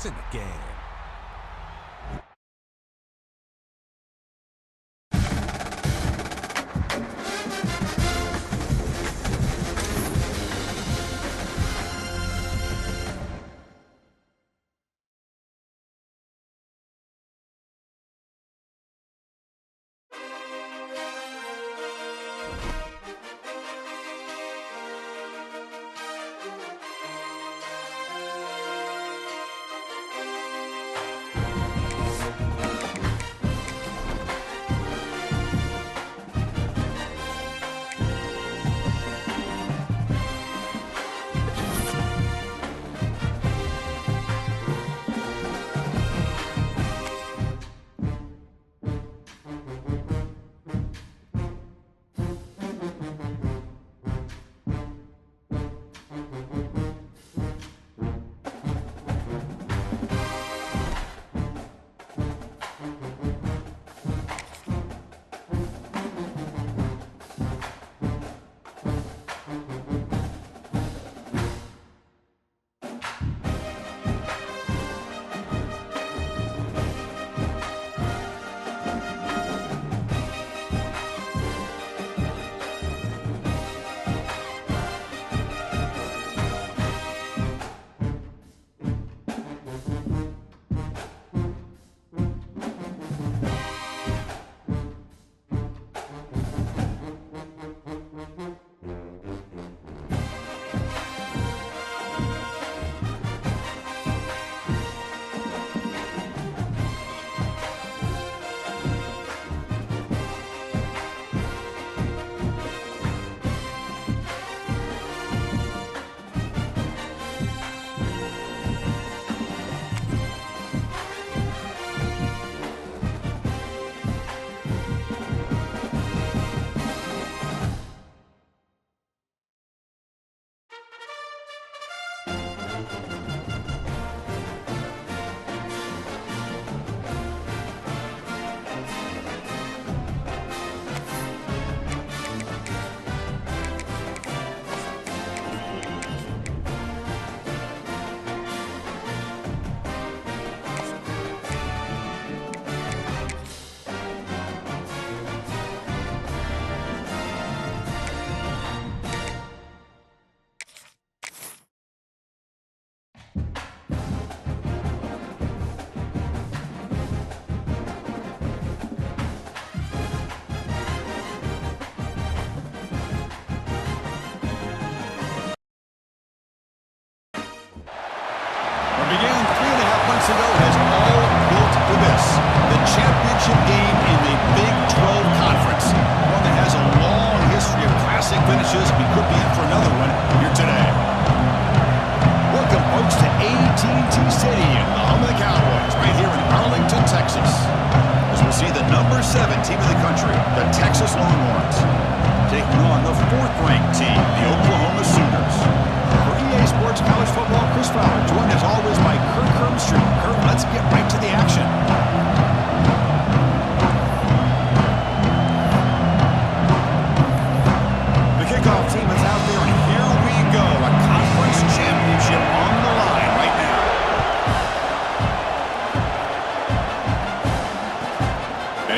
in the game.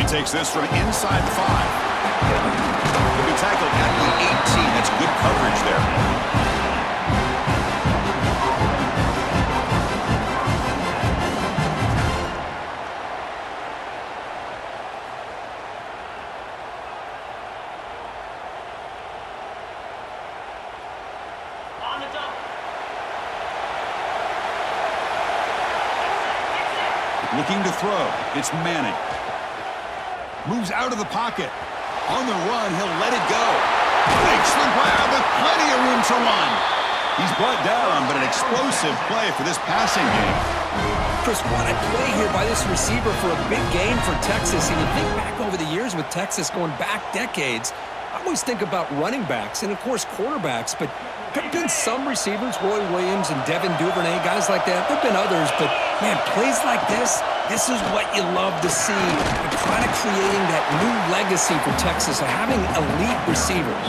Takes this from inside the 5. He'll be tackled at the 18. That's good coverage there. On the double. Looking to throw. It's Manning. Moves out of the pocket. On the run, he'll let it go. Makes the grab with plenty of room to run. He's brought down, but an explosive play for this passing game. Chris, what a play here by this receiver for a big game for Texas. And you think back over the years with Texas going back decades, I always think about running backs and, of course, quarterbacks. But there have been some receivers, Roy Williams and Devin Duvernay, guys like that. There have been others, but, man, plays like this is what you love to see. And kind of creating that new legacy for Texas of having elite receivers.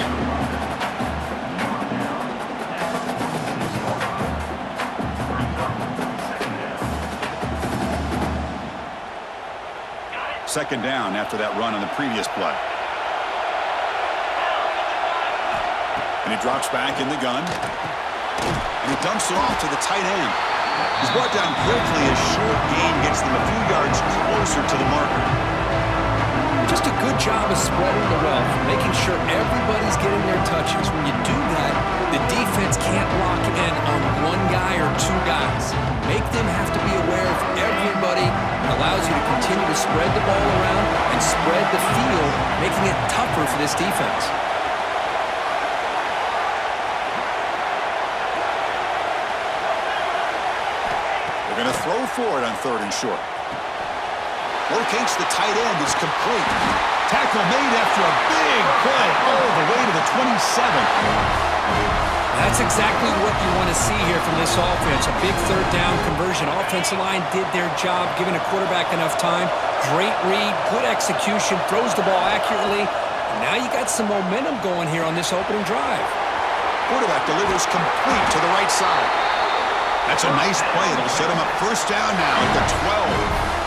Second down after that run on the previous play. And he drops back in the gun. And he dumps it off to the tight end. He's brought down quickly as short gain gets them a few yards closer to the marker. Just a good job of spreading the wealth, making sure everybody's getting their touches. When you do that, the defense can't lock in on one guy or two guys. Make them have to be aware of everybody. It allows you to continue to spread the ball around and spread the field, making it tougher for this defense. They're going to throw for it on 3rd and short. Locates the tight end. Is complete. Tackle made after a big play all the way to the 27. That's exactly what you want to see here from this offense. A big 3rd down conversion. Offensive line did their job, giving a quarterback enough time. Great read, good execution, throws the ball accurately. And now you got some momentum going here on this opening drive. Quarterback delivers complete to the right side. That's a nice play. It'll set him up 1st down now at the 12.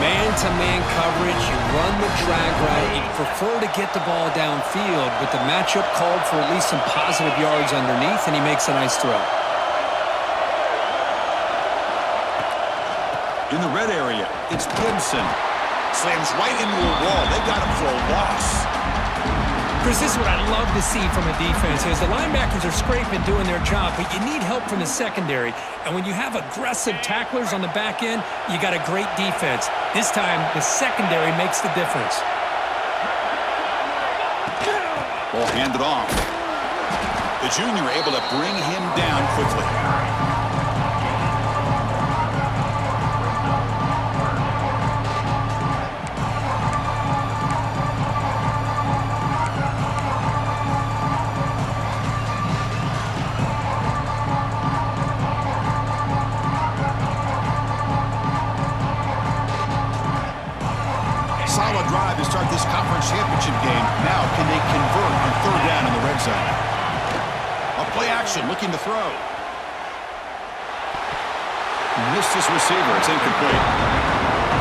Man-to-man coverage, you run the drag route, you prefer to get the ball downfield, but the matchup called for at least some positive yards underneath, and he makes a nice throw. In the red area, it's Gibson. Slams right into a wall. They got him for a loss. Chris, this is what I love to see from a defense is the linebackers are scraping, doing their job, but you need help from the secondary. And when you have aggressive tacklers on the back end, you got a great defense. This time, the secondary makes the difference. Ball handed off. The junior able to bring him down quickly. Solid drive to start this conference championship game. Now, can they convert on 3rd down in the red zone? A play action, looking to throw. Missed his receiver. It's incomplete.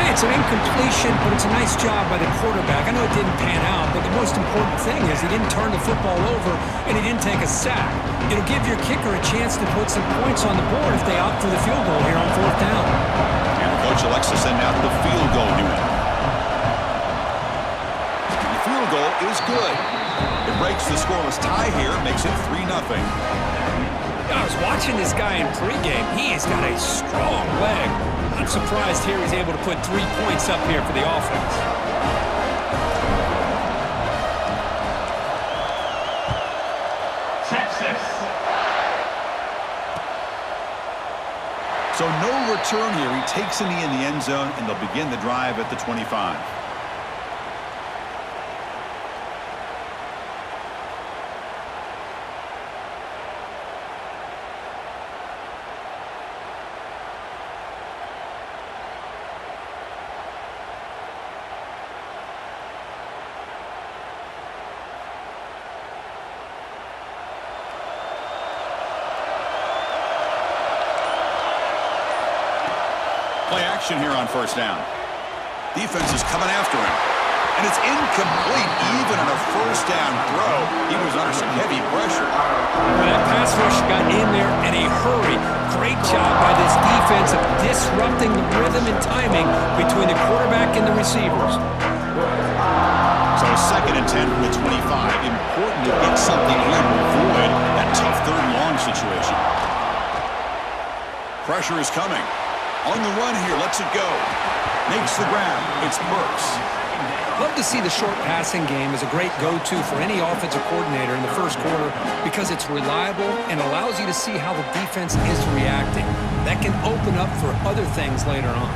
Hey, it's an incompletion, but it's a nice job by the quarterback. I know it didn't pan out, but the most important thing is he didn't turn the football over and he didn't take a sack. It'll give your kicker a chance to put some points on the board if they opt for the field goal here on 4th down. And coach elects to send out the field goal unit. Goal is good. It breaks the scoreless tie here, makes it 3-0. I was watching this guy in pregame. He has got a strong leg. I'm surprised here he's able to put 3 points up here for the offense. Texas. So no return here. He takes a knee in the end zone, and they'll begin the drive at the 25. Play action here on 1st down. Defense is coming after him. And it's incomplete even on a 1st down throw. He was under some heavy pressure. That pass rush got in there in a hurry. Great job by this defense of disrupting the rhythm and timing between the quarterback and the receivers. So 2nd and 10 from the 25. Important to get something here to avoid that tough 3rd and long situation. Pressure is coming. On the run here, lets it go. Makes the grab. It's Burks. Love to see the short passing game as a great go-to for any offensive coordinator in the 1st quarter because it's reliable and allows you to see how the defense is reacting. That can open up for other things later on.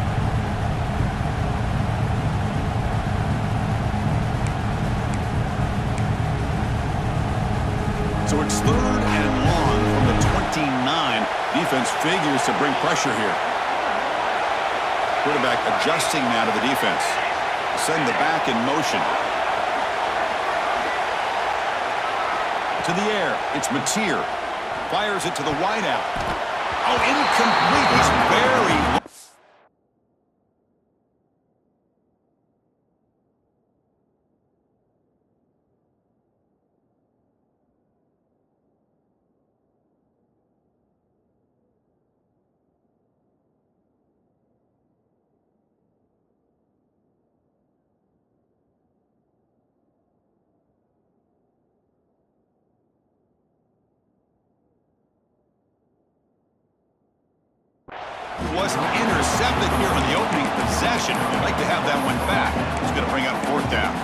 So it's 3rd and long from the 29. Defense figures to bring pressure here. Quarterback adjusting now to the defense. Send the back in motion. To the air. It's Mateer. Fires it to the wideout. Oh, incomplete. He's very Wasn't intercepted here on the opening possession. I'd like to have that one back. He's going to bring up fourth down.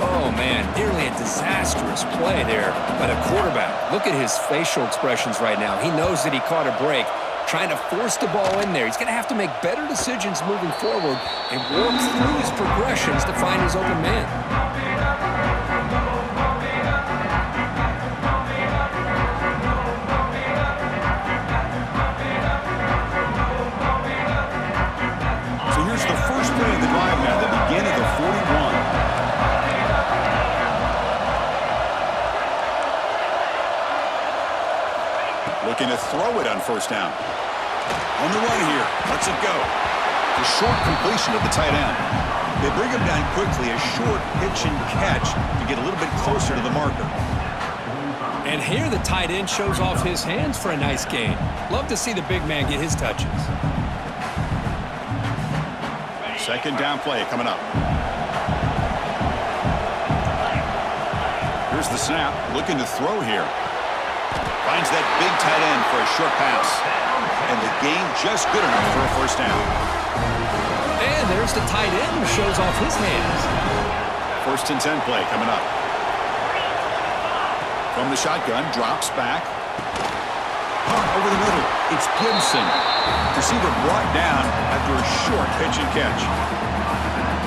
Oh, man, nearly a disastrous play there by the quarterback. Look at his facial expressions right now. He knows that he caught a break, trying to force the ball in there. He's going to have to make better decisions moving forward and work through his progressions to find his open man. So here's the first play of the drive now, the beginning of the 41. Looking to throw it on first down. On the run here. Lets it go. The short completion of the tight end. They bring him down quickly. A short pitch and catch to get a little bit closer to the marker. And here the tight end shows off his hands for a nice gain. Love to see the big man get his touches. Second down play coming up. Here's the snap. Looking to throw here. Finds that big tight end for a short pass. And the gain just good enough for a first down. And there's the tight end who shows off his hands. First and 10 play coming up. From the shotgun, drops back. Over the middle, it's Gibson. Receiver brought down after a short pitch and catch.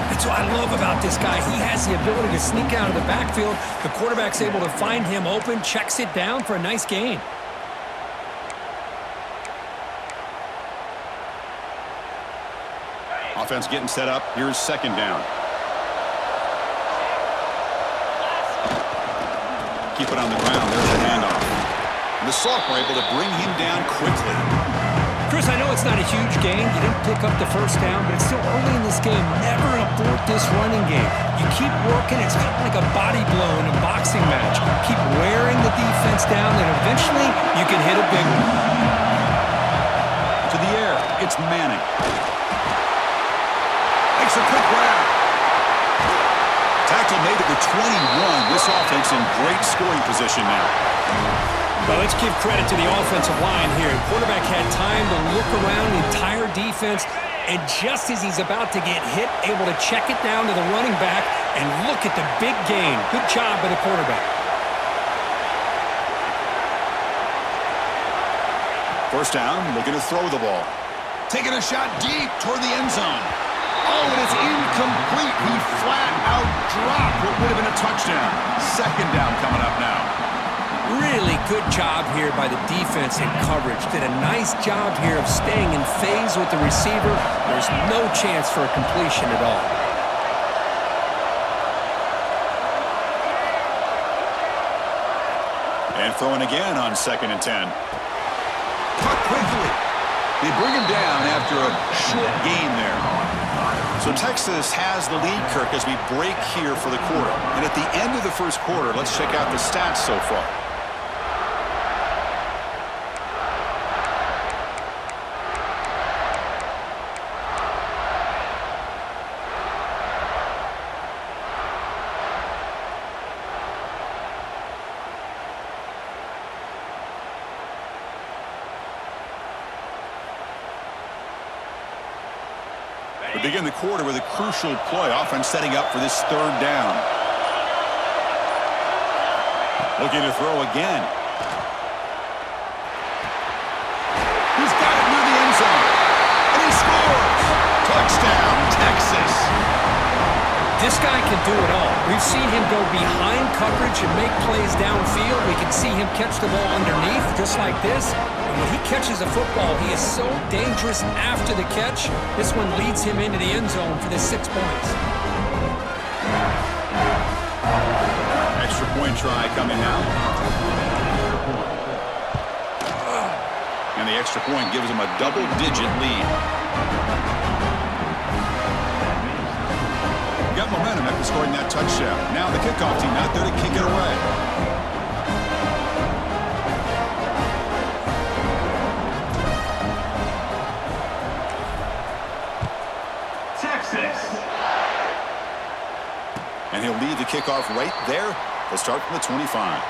That's what I love about this guy. He has the ability to sneak out of the backfield. The quarterback's able to find him open, checks it down for a nice gain. Offense getting set up. Here's second down. Keep it on the ground. There's the handoff. And the sophomore able to bring him down quickly. Chris, I know it's not a huge gain. You didn't pick up the first down, but it's still early in this game. Never abort this running game. You keep working. It's kind of like a body blow in a boxing match. Keep wearing the defense down, and eventually you can hit a big one. To the air, it's Manning. Makes a quick grab. Tackle made at the 21. This offense in great scoring position now. Well, let's give credit to the offensive line here. Quarterback had time to look around the entire defense, and just as he's about to get hit, able to check it down to the running back, and look at the big gain. Good job by the quarterback. First down, looking to throw the ball. Taking a shot deep toward the end zone. Oh, and it's incomplete. He flat out dropped what would have been a touchdown. Second down coming up now. Really good job here by the defense in coverage. Did a nice job here of staying in phase with the receiver. There's no chance for a completion at all. And throwing again on second and 10. Cut quickly. They bring him down after a short gain there. So Texas has the lead, Kirk, as we break here for the quarter. And at the end of the first quarter, let's check out the stats so far. We begin the quarter with a crucial play. Offense setting up for this third down. Looking to throw again. He's got it near the end zone. And he scores! Touchdown, Texas! This guy can do it all. We've seen him go behind coverage and make plays downfield. We can see him catch the ball underneath, just like this. And when he catches a football, he is so dangerous after the catch. This one leads him into the end zone for the 6 points. Extra point try coming now. And the extra point gives him a double-digit lead. Got momentum after scoring that touchdown. Now the kickoff team out there to kick it away. And he'll lead the kickoff right there. They'll start from the 25.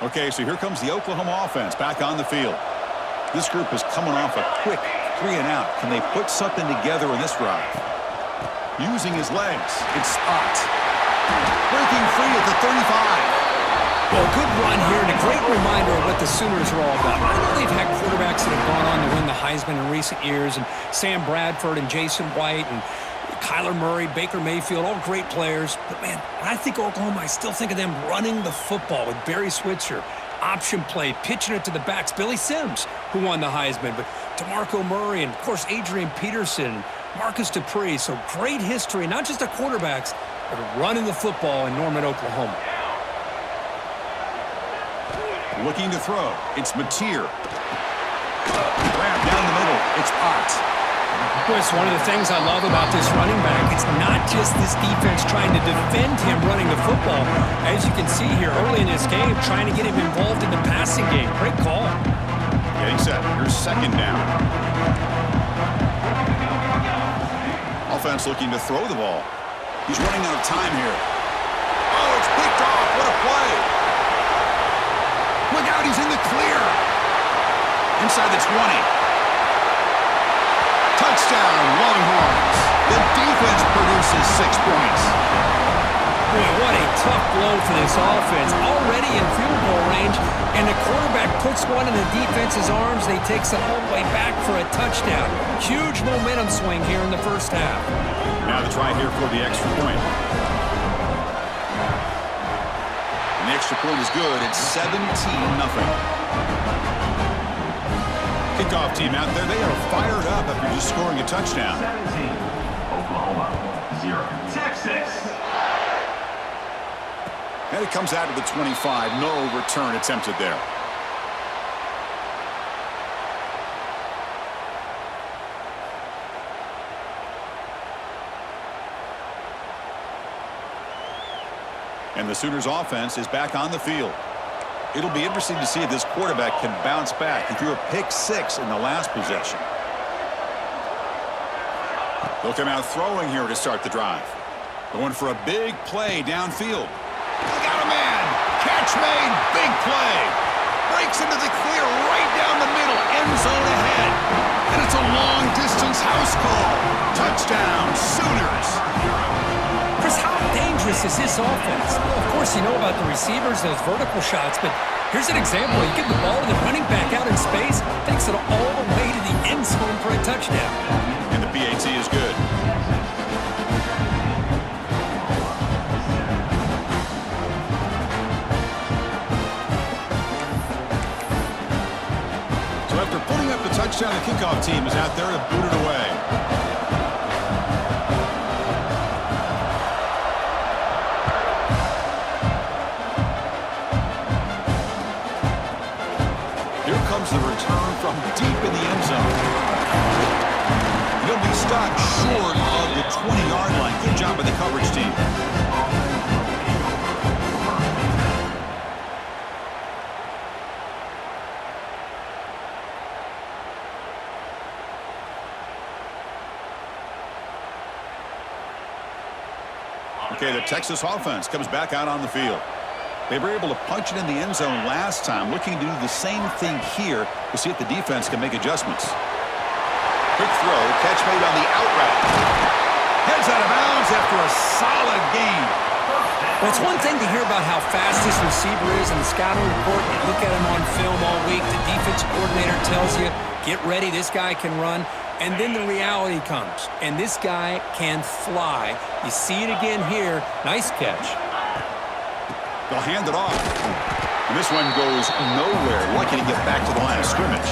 Okay, so here comes the Oklahoma offense back on the field. This group is coming off a quick 3-and-out. Can they put something together in this drive? Using his legs, it's Spot. Breaking free at the 35. Well, good run here and a great reminder of what the Sooners are all about. I know they've had quarterbacks that have gone on to win the Heisman in recent years, and Sam Bradford and Jason White and Kyler Murray, Baker Mayfield, all great players. But, man, when I think Oklahoma, I still think of them running the football with Barry Switzer. Option play, pitching it to the backs. Billy Sims, who won the Heisman. But DeMarco Murray and, of course, Adrian Peterson, Marcus Dupree. So great history, not just of quarterbacks, but running the football in Norman, Oklahoma. Looking to throw. It's Mateer. Grab down the middle. It's Potts. Boy, it's one of the things I love about this running back. It's not just this defense trying to defend him running the football. As you can see here early in this game, trying to get him involved in the passing game. Great call. Getting set. Here's second down. Offense looking to throw the ball. He's running out of time here. Oh, it's picked off. What a play. Look out, he's in the clear. Inside the 20. Touchdown, Longhorns. The defense produces 6 points. Boy, what a tough blow for this offense. Already in field goal range, and the quarterback puts one in the defense's arms, and he takes it all the way back for a touchdown. Huge momentum swing here in the first half. Now the try here for the extra point. And the extra point is good. It's 17-0. Kickoff team out there, they are fired up after just scoring a touchdown. 17, Oklahoma, 0, Texas. And it comes out to the 25. No return attempted there. And the Sooners offense is back on the field. It'll be interesting to see if this quarterback can bounce back. He threw a pick-6 in the last possession. They'll come out throwing here to start the drive. Going for a big play downfield. They got a man. Catch made. Big play. Breaks into the clear right down the middle. End zone ahead. And it's a long-distance house call. Touchdown, Sooners. Chris, how dangerous is this offense? Well, of course, you know about the receivers, those vertical shots, but here's an example. You get the ball to the running back out in space, takes it all the way to the end zone for a touchdown. And the PAT is good. So after putting up the touchdown, the kickoff team is out there to boot it away. The return from deep in the end zone. He'll be stopped short of the 20-yard line. Good job by the coverage team. Okay, the Texas offense comes back out on the field. They were able to punch it in the end zone last time, looking to do the same thing here to see if the defense can make adjustments. Quick throw, catch made on the out route. Heads out of bounds after a solid gain. Well, it's one thing to hear about how fast this receiver is in the scouting report. You look at him on film all week. The defense coordinator tells you, get ready, this guy can run. And then the reality comes, and this guy can fly. You see it again here. Nice catch. They'll hand it off. And this one goes nowhere. Lucky to get back to the line of scrimmage.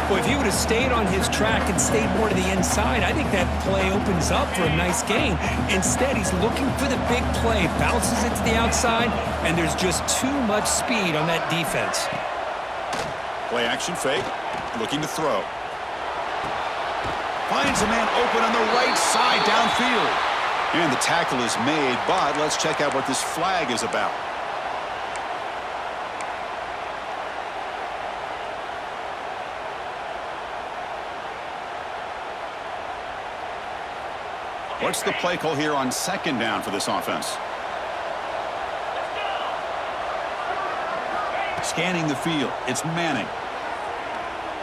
Well, if he would have stayed on his track and stayed more to the inside, I think that play opens up for a nice gain. Instead, he's looking for the big play. Bounces it to the outside, and there's just too much speed on that defense. Play action fake. Looking to throw. Finds a man open on the right side downfield. And the tackle is made, but let's check out what this flag is about. What's the play call here on second down for this offense? Scanning the field. It's Manning.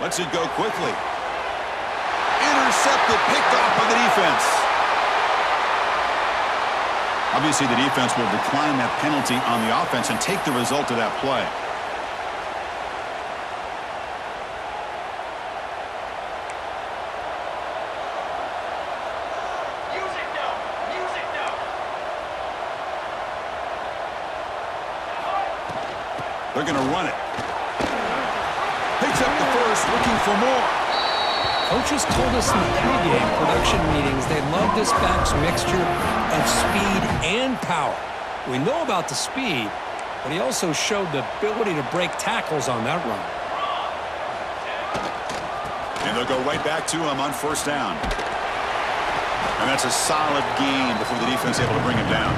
Lets it go quickly. Intercepted, picked off by the defense. Obviously, the defense will decline that penalty on the offense and take the result of that play. They're going to run it. Picks up the first, looking for more. Coaches told us in the pregame production meetings they love this back's mixture of speed and power. We know about the speed, but he also showed the ability to break tackles on that run. And they'll go right back to him on first down. And that's a solid gain before the defense able to bring him down.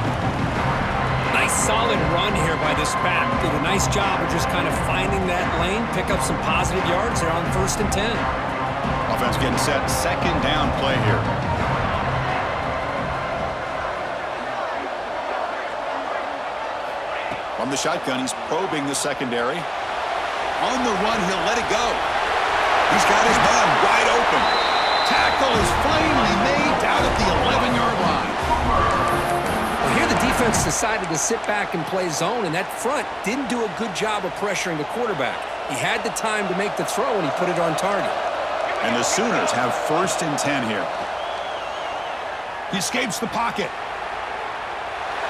Nice solid run here by this back. Did a nice job of just kind of finding that lane, pick up some positive yards there on 1st and 10. Offense getting set. Second down play here. From the shotgun, he's probing the secondary. On the run, he'll let it go. He's got his man wide open. Tackle is finally made out at the 11-yard line. Well, here the defense decided to sit back and play zone, and that front didn't do a good job of pressuring the quarterback. He had the time to make the throw, and he put it on target. And the Sooners have 1st and 10 here. He escapes the pocket.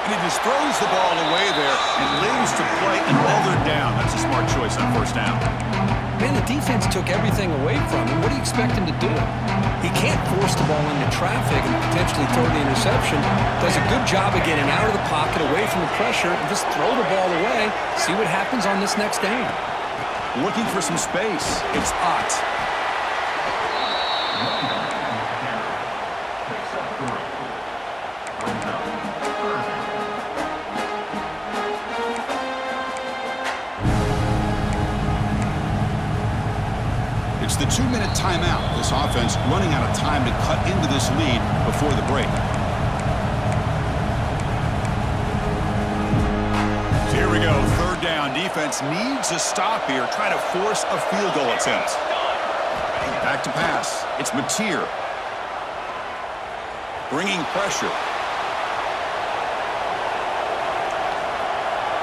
And he just throws the ball away there and lives to play another down. That's a smart choice on 1st down. Man, the defense took everything away from him. What do you expect him to do? He can't force the ball into traffic and potentially throw the interception. Does a good job of getting out of the pocket, away from the pressure, and just throw the ball away. See what happens on this next down. Looking for some space. It's Ott. It's the 2-minute timeout. This offense running out of time to cut into this lead before the break. So here we go. 3rd down. Defense needs a stop here. Trying to force a field goal attempt. Back to pass. It's Mateer. Bringing pressure.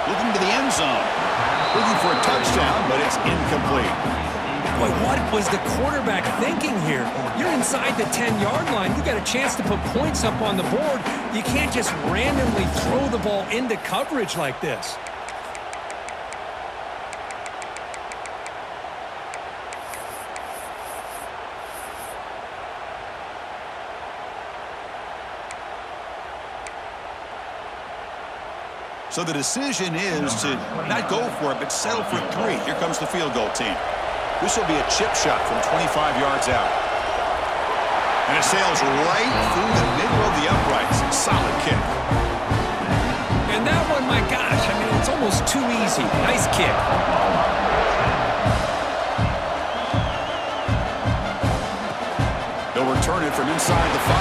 Looking to the end zone. Looking for a touchdown, but it's incomplete. Boy, what was the quarterback thinking here? You're inside the 10-yard line. You got a chance to put points up on the board. You can't just randomly throw the ball into coverage like this. So the decision is to not go for it, but settle for 3. Here comes the field goal team. This will be a chip shot from 25 yards out. And it sails right through the middle of the uprights. Solid kick. And that one, my gosh, I mean, it's almost too easy. Nice kick. They'll return it from inside the 5.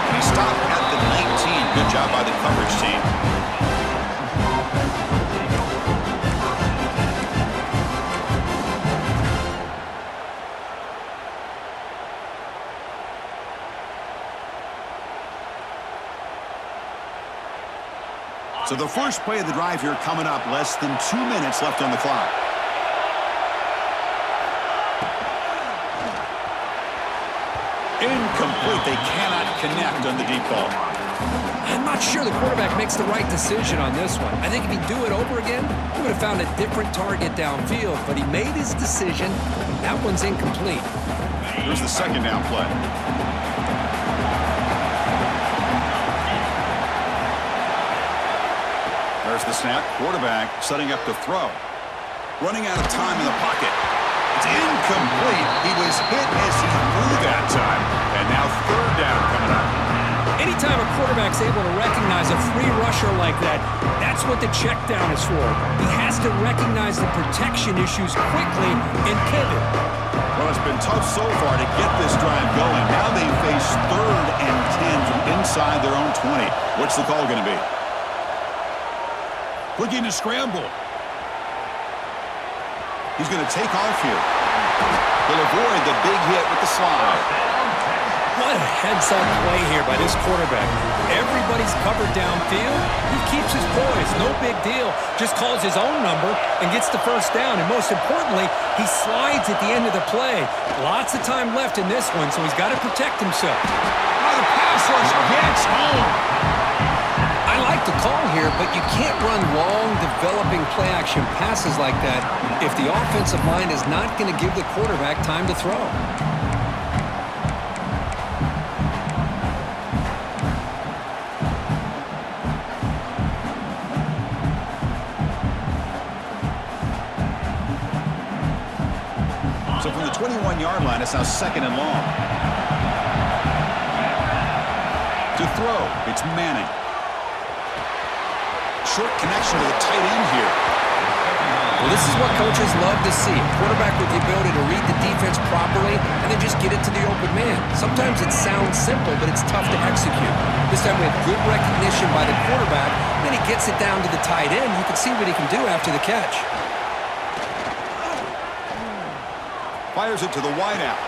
And he stopped at the 19. Good job by the coverage team. So the first play of the drive here coming up, less than 2 minutes left on the clock. Incomplete. They cannot connect on the deep ball. I'm not sure the quarterback makes the right decision on this one. I think if he'd do it over again, he would have found a different target downfield, but he made his decision. That one's incomplete. Here's the 2nd down play. There's the snap. Quarterback setting up the throw. Running out of time in the pocket. It's incomplete. He was hit as he threw that time. And now 3rd down coming up. Anytime a quarterback's able to recognize a free rusher like that, that's what the check down is for. He has to recognize the protection issues quickly and pivot. Well, it's been tough so far to get this drive going. Now they face 3rd and 10 from inside their own 20. What's the call going to be? Looking to scramble. He's going to take off here. He'll avoid the big hit with the slide. What a heads-up play here by this quarterback. Everybody's covered downfield. He keeps his poise. No big deal. Just calls his own number and gets the first down. And most importantly, he slides at the end of the play. Lots of time left in this one, so he's got to protect himself. Oh, the pass rush gets home. I like the call here, but you can't run long, developing play-action passes like that if the offensive line is not going to give the quarterback time to throw. So from the 21-yard line, it's now 2nd and long. To throw, it's Manning. Short connection to the tight end here. Well, this is what coaches love to see. A quarterback with the ability to read the defense properly and then just get it to the open man. Sometimes it sounds simple, but it's tough to execute. This time we have good recognition by the quarterback. Then he gets it down to the tight end. You can see what he can do after the catch. Fires it to the wideout.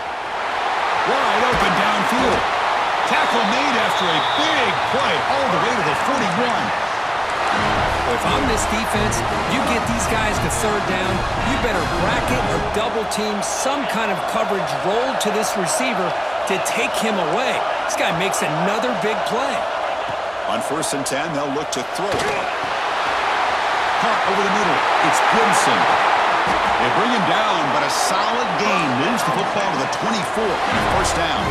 Wide open downfield. Tackle made after a big play all the way to the 41. If I'm this defense, you get these guys to 3rd down, you better bracket or double team some kind of coverage roll to this receiver to take him away. This guy makes another big play. On 1st and 10, they'll look to throw. Caught over the middle. It's Gibson. They bring him down, but a solid gain moves the football to the 24 and 1st down.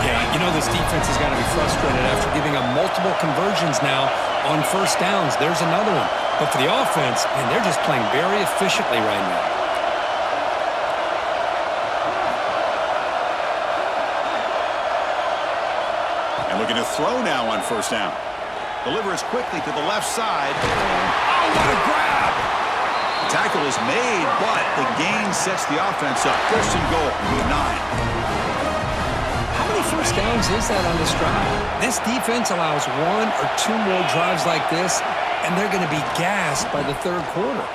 Yeah, you know this defense has got to be frustrated after giving up multiple conversions now on 1st downs. There's another one. But for the offense, man, they're just playing very efficiently right now. And looking to throw now on 1st down. Delivers quickly to the left side. Oh, what a grab! The tackle is made, but the gain sets the offense up. 1st and goal from the 9. How many 1st downs is that on this drive? This defense allows 1 or 2 more drives like this, and they're going to be gassed by the 3rd quarter.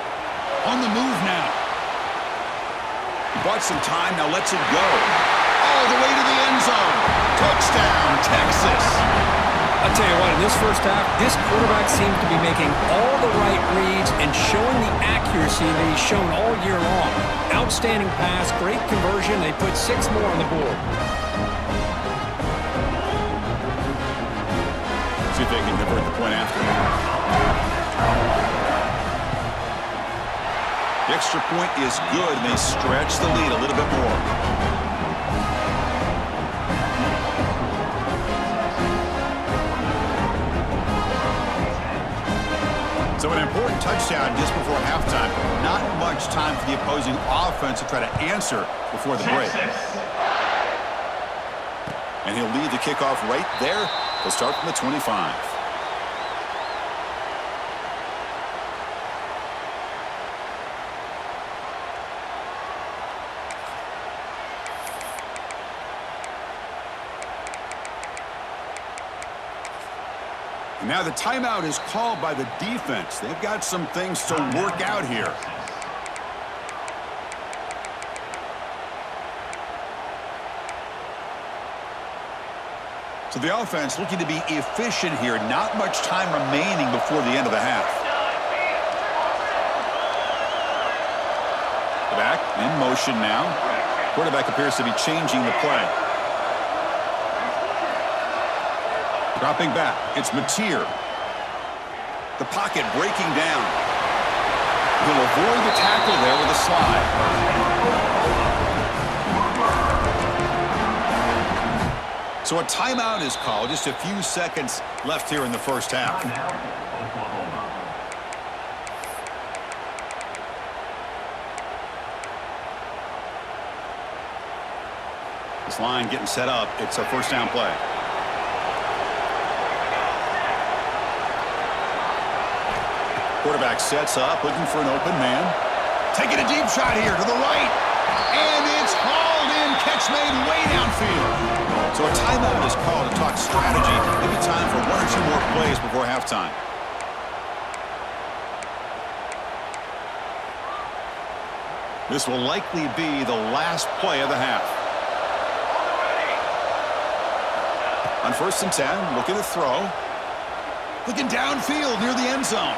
On the move now. He bought some time, now lets it go. All the way to the end zone. Touchdown, Texas. I'll tell you what, in this 1st half, this quarterback seems to be making all the right reads and showing the accuracy that he's shown all year long. Outstanding pass, great conversion. They put 6 more on the board. See if they can convert the point after. The extra point is good, and they stretch the lead a little bit more. So an important touchdown just before halftime. Not much time for the opposing offense to try to answer before the break. And he'll lead the kickoff right there. He'll start from the 25. And now the timeout is called by the defense. They've got some things to work out here. So the offense looking to be efficient here. Not much time remaining before the end of the half. Back in motion now. Quarterback appears to be changing the play. Dropping back, it's Mateer. The pocket breaking down. He'll avoid the tackle there with a slide. So a timeout is called. Just a few seconds left here in the 1st half. This line getting set up. It's a 1st down play. Quarterback sets up, looking for an open man. Taking a deep shot here to the right. And it's hauled in. Catch made way downfield. So a timeout is called to talk strategy. Maybe time for 1 or 2 more plays before halftime. This will likely be the last play of the half. On 1st and 10, looking to throw. Looking downfield near the end zone.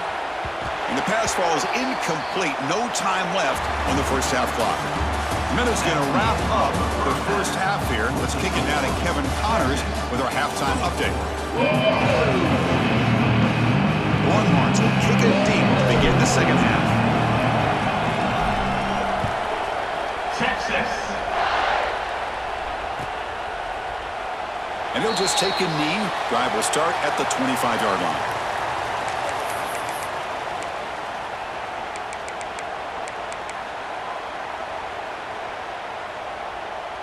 And the pass falls incomplete. No time left on the first half clock. The Minnows going to wrap up the first half here. Let's kick it now to Kevin Connors with our halftime update. Longhorns will kick it deep to begin the second half. Texas. And he'll just take a knee. Drive will start at the 25-yard line.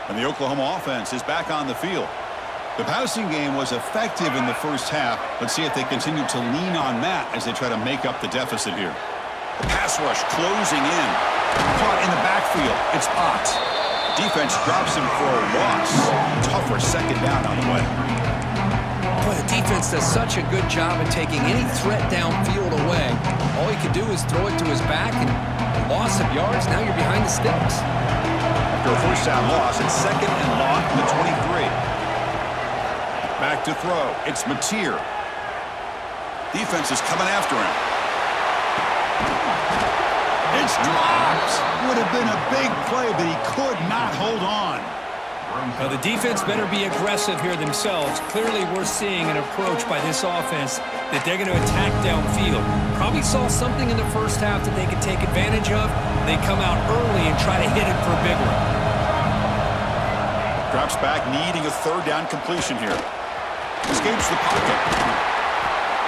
And the Oklahoma offense is back on the field. The passing game was effective in the first half. Let's see if they continue to lean on that as they try to make up the deficit here. The pass rush closing in. Caught in the backfield. It's Ott. Defense drops him for a loss. Tougher second down on the way. Boy, the defense does such a good job at taking any threat downfield away. All he could do is throw it to his back, and a loss of yards, now you're behind the sticks. After a first down loss, it's 2nd and long from the 23. Back to throw. It's Mateer. Defense is coming after him. It's dropped. Would have been a big play, but he could not hold on. Now, the defense better be aggressive here themselves. Clearly, we're seeing an approach by this offense that they're going to attack downfield. Probably saw something in the first half that they could take advantage of. They come out early and try to hit it for a big one. Drops back, needing a 3rd down completion here. Escapes the pocket.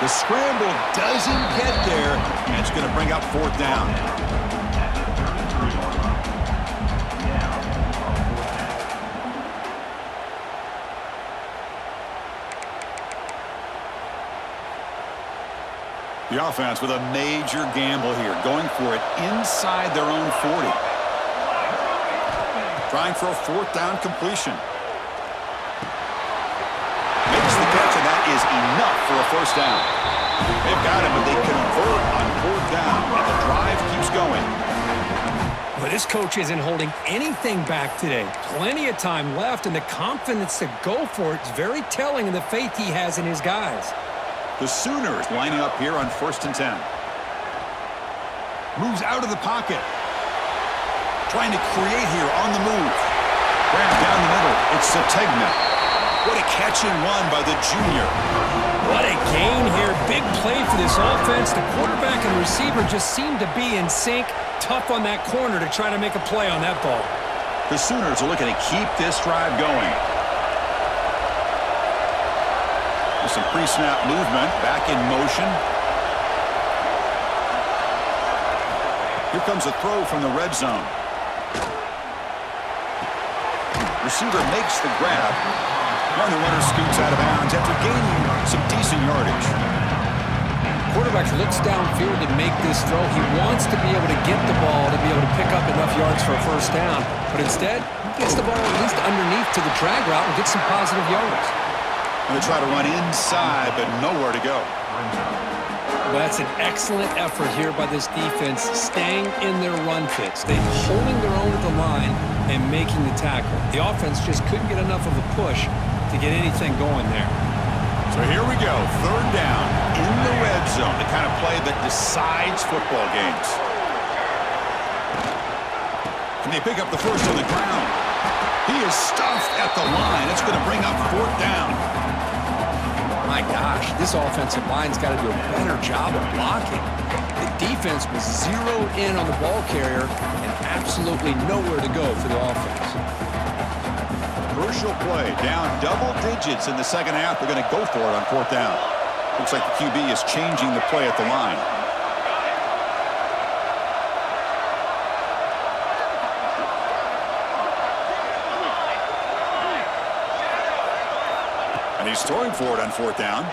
The scramble doesn't get there, and it's going to bring up 4th down. The offense with a major gamble here, going for it inside their own 40. Trying for a 4th down completion. Makes the catch, and that is enough for a 1st down. They've got him, but they convert on 4th down, and the drive keeps going. Well, this coach isn't holding anything back today. Plenty of time left, and the confidence to go for it is very telling in the faith he has in his guys. The Sooners lining up here on 1st and 10. Moves out of the pocket. Trying to create here on the move. Grab down the middle. It's Sategna. What a catch and run by the junior. What a gain here. Big play for this offense. The quarterback and receiver just seem to be in sync. Tough on that corner to try to make a play on that ball. The Sooners are looking to keep this drive going. With some pre-snap movement, back in motion. Here comes a throw from the red zone. Receiver makes the grab. And the runner scoots out of bounds after gaining some decent yardage. Quarterback looks downfield to make this throw. He wants to be able to get the ball to be able to pick up enough yards for a 1st down. But instead, he gets the ball at least underneath to the drag route and gets some positive yards. And they try to run inside, but nowhere to go. Well, that's an excellent effort here by this defense, staying in their run fits. They're holding their own at the line and making the tackle. The offense just couldn't get enough of a push to get anything going there. So here we go, 3rd down in the red zone, the kind of play that decides football games. Can they pick up the first on the ground? He is stuffed at the line. It's going to bring up 4th down. My gosh, this offensive line's got to do a better job of blocking. The defense was zeroed in on the ball carrier and absolutely nowhere to go for the offense. Crucial play, down double digits in the second half. They're going to go for it on 4th down. Looks like the QB is changing the play at the line. And he's throwing for it on 4th down.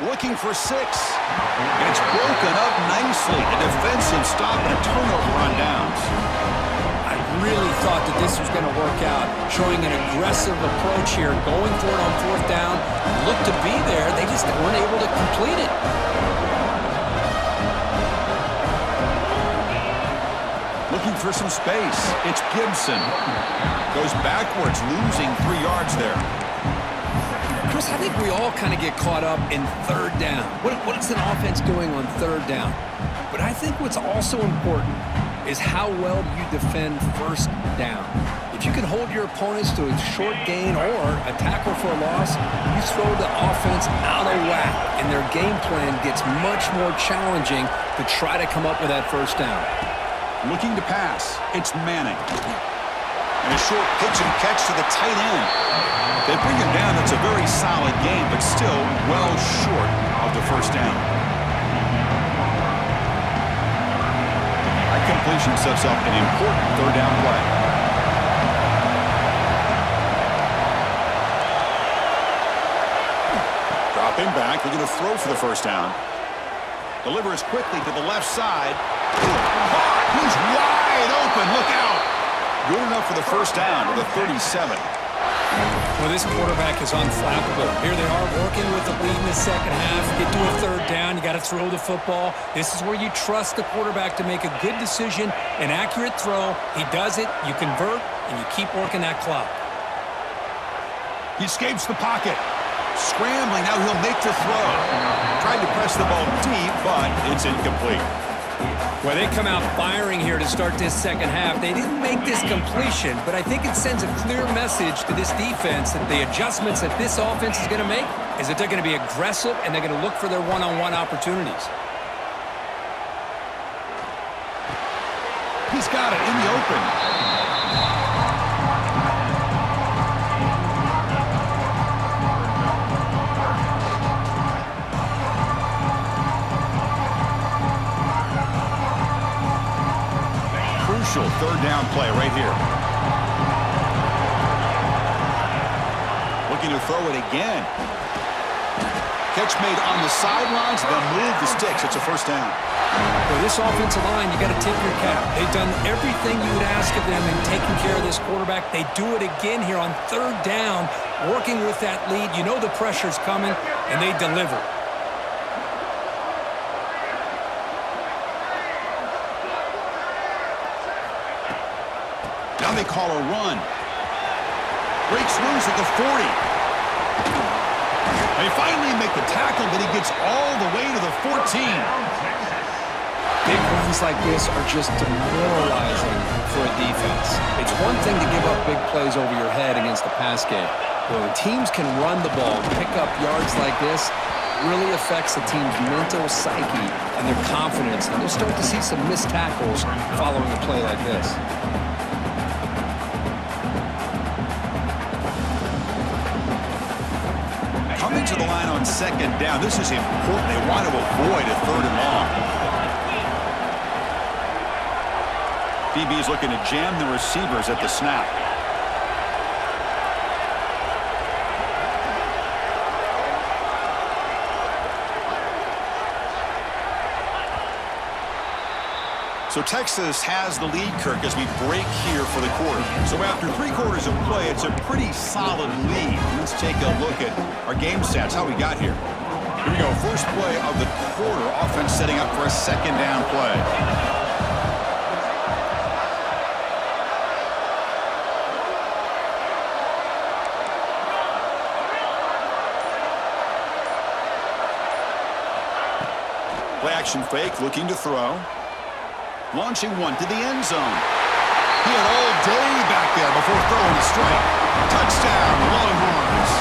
Looking for 6. And it's broken up nicely. A defensive stop and a turnover on downs. I really thought that this was going to work out, showing an aggressive approach here, going for it on 4th down. Looked to be there. They just weren't able to complete it. Looking for some space. It's Gibson. Goes backwards, losing 3 yards there. Chris, I think we all kind of get caught up in third down. What's an offense doing on third down? But I think what's also important is how well you defend first down. If you can hold your opponents to a short gain or a tackle for a loss, you throw the offense out of whack, and their game plan gets much more challenging to try to come up with that first down. Looking to pass. It's Manning. And a short pitch and catch to the tight end. They bring him down. That's a very solid game, but still well short of the first down. That completion sets up an important third down play. Dropping back. They're going to throw for the first down. Delivers quickly to the left side. He's wide open. Look out. Good enough for the first down to the 37. Well, this quarterback is unflappable. Here they are working with the lead in the second half. Get to a third down. You got to throw the football. This is where you trust the quarterback to make a good decision, an accurate throw. He does it. You convert, and you keep working that clock. He escapes the pocket. Scrambling. Now he'll make the throw. Tried to press the ball deep, but it's incomplete. Well, they come out firing here to start this second half. They didn't make this completion, but I think it sends a clear message to this defense that the adjustments that this offense is going to make is that they're going to be aggressive and they're going to look for their one-on-one opportunities. He's got it in the open. Third down play right here. Looking to throw it again. Catch made on the sidelines, then move the sticks. It's a first down. For this offensive line, you got to tip your cap. They've done everything you would ask of them in taking care of this quarterback. They do it again here on third down, working with that lead. You know the pressure's coming, and they deliver. Now they call a run. Breaks loose at the 40. They finally make the tackle, but he gets all the way to the 14. Big runs like this are just demoralizing for a defense. It's one thing to give up big plays over your head against the pass game. But when teams can run the ball, pick up yards like this, really affects the team's mental psyche and their confidence. And you'll start to see some missed tackles following a play like this. Coming to the line on second down. This is important. They want to avoid a third and long. DB is looking to jam the receivers at the snap. So Texas has the lead, Kirk, as we break here for the quarter. So after 3 quarters of play, it's a pretty solid lead. Let's take a look at our game stats, how we got here. Here we go, first play of the quarter. Offense setting up for a second down play. Play action fake, looking to throw. Launching one to the end zone. He had all day back there before throwing a strike. Touchdown, Longhorns.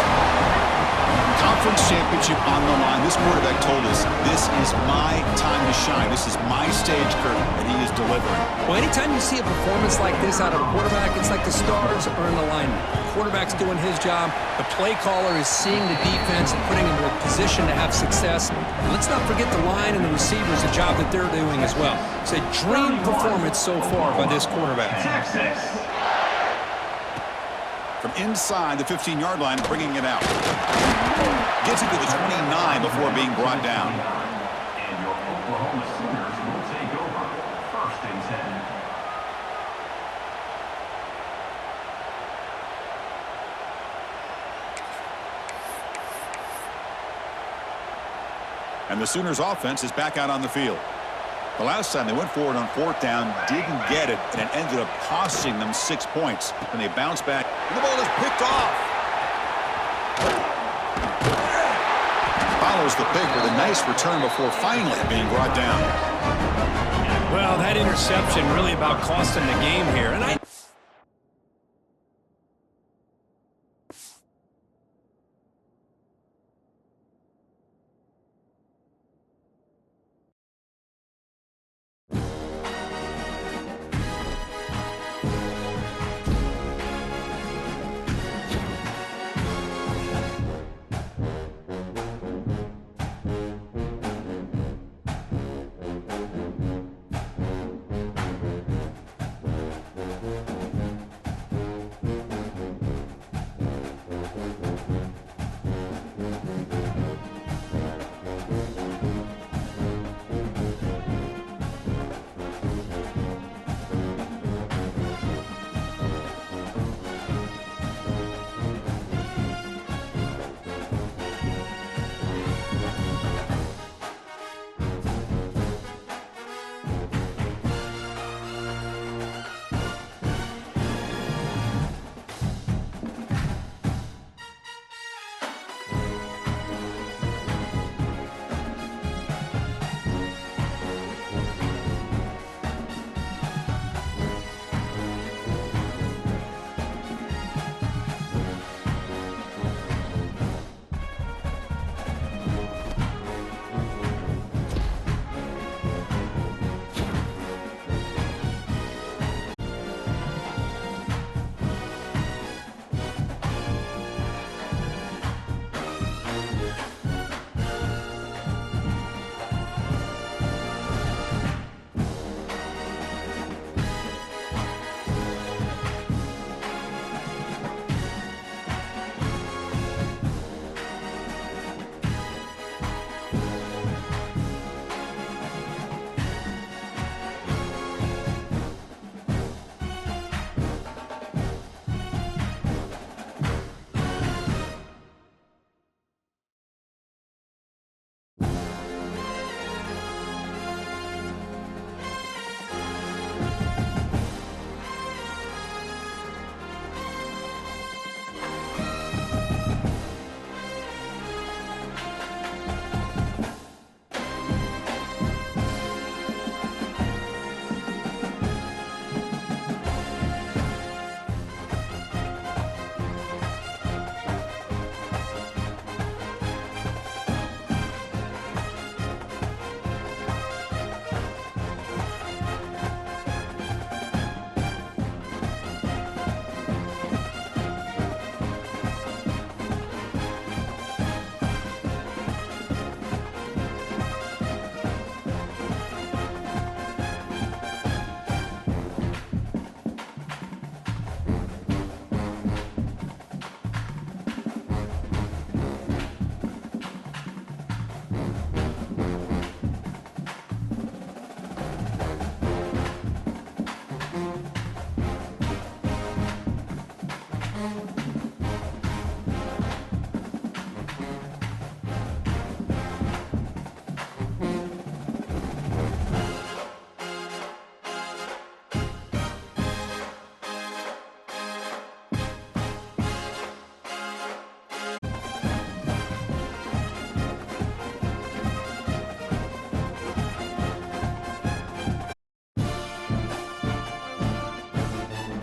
Conference championship on the line. This quarterback told us, this is my time to shine. This is my stage, Kurt, and he is delivering. Well, anytime you see a performance like this out of a quarterback, it's like the stars are in alignment. The quarterback's doing his job. The play caller is seeing the defense and putting him in a position to have success. And let's not forget the line and the receivers, the job that they're doing as well. It's a dream performance so far by this quarterback. Texas. From inside the 15-yard line, bringing it out. Gets it to the 29 before being brought down. And your Oklahoma Sooners will take over 1st and 10. And the Sooners offense is back out on the field. The last time they went forward on fourth down, didn't get it, and it ended up costing them 6 points. When they bounced back, and the ball is picked off. Follows the pick with a nice return before finally being brought down. Well, that interception really about cost him the game here. And I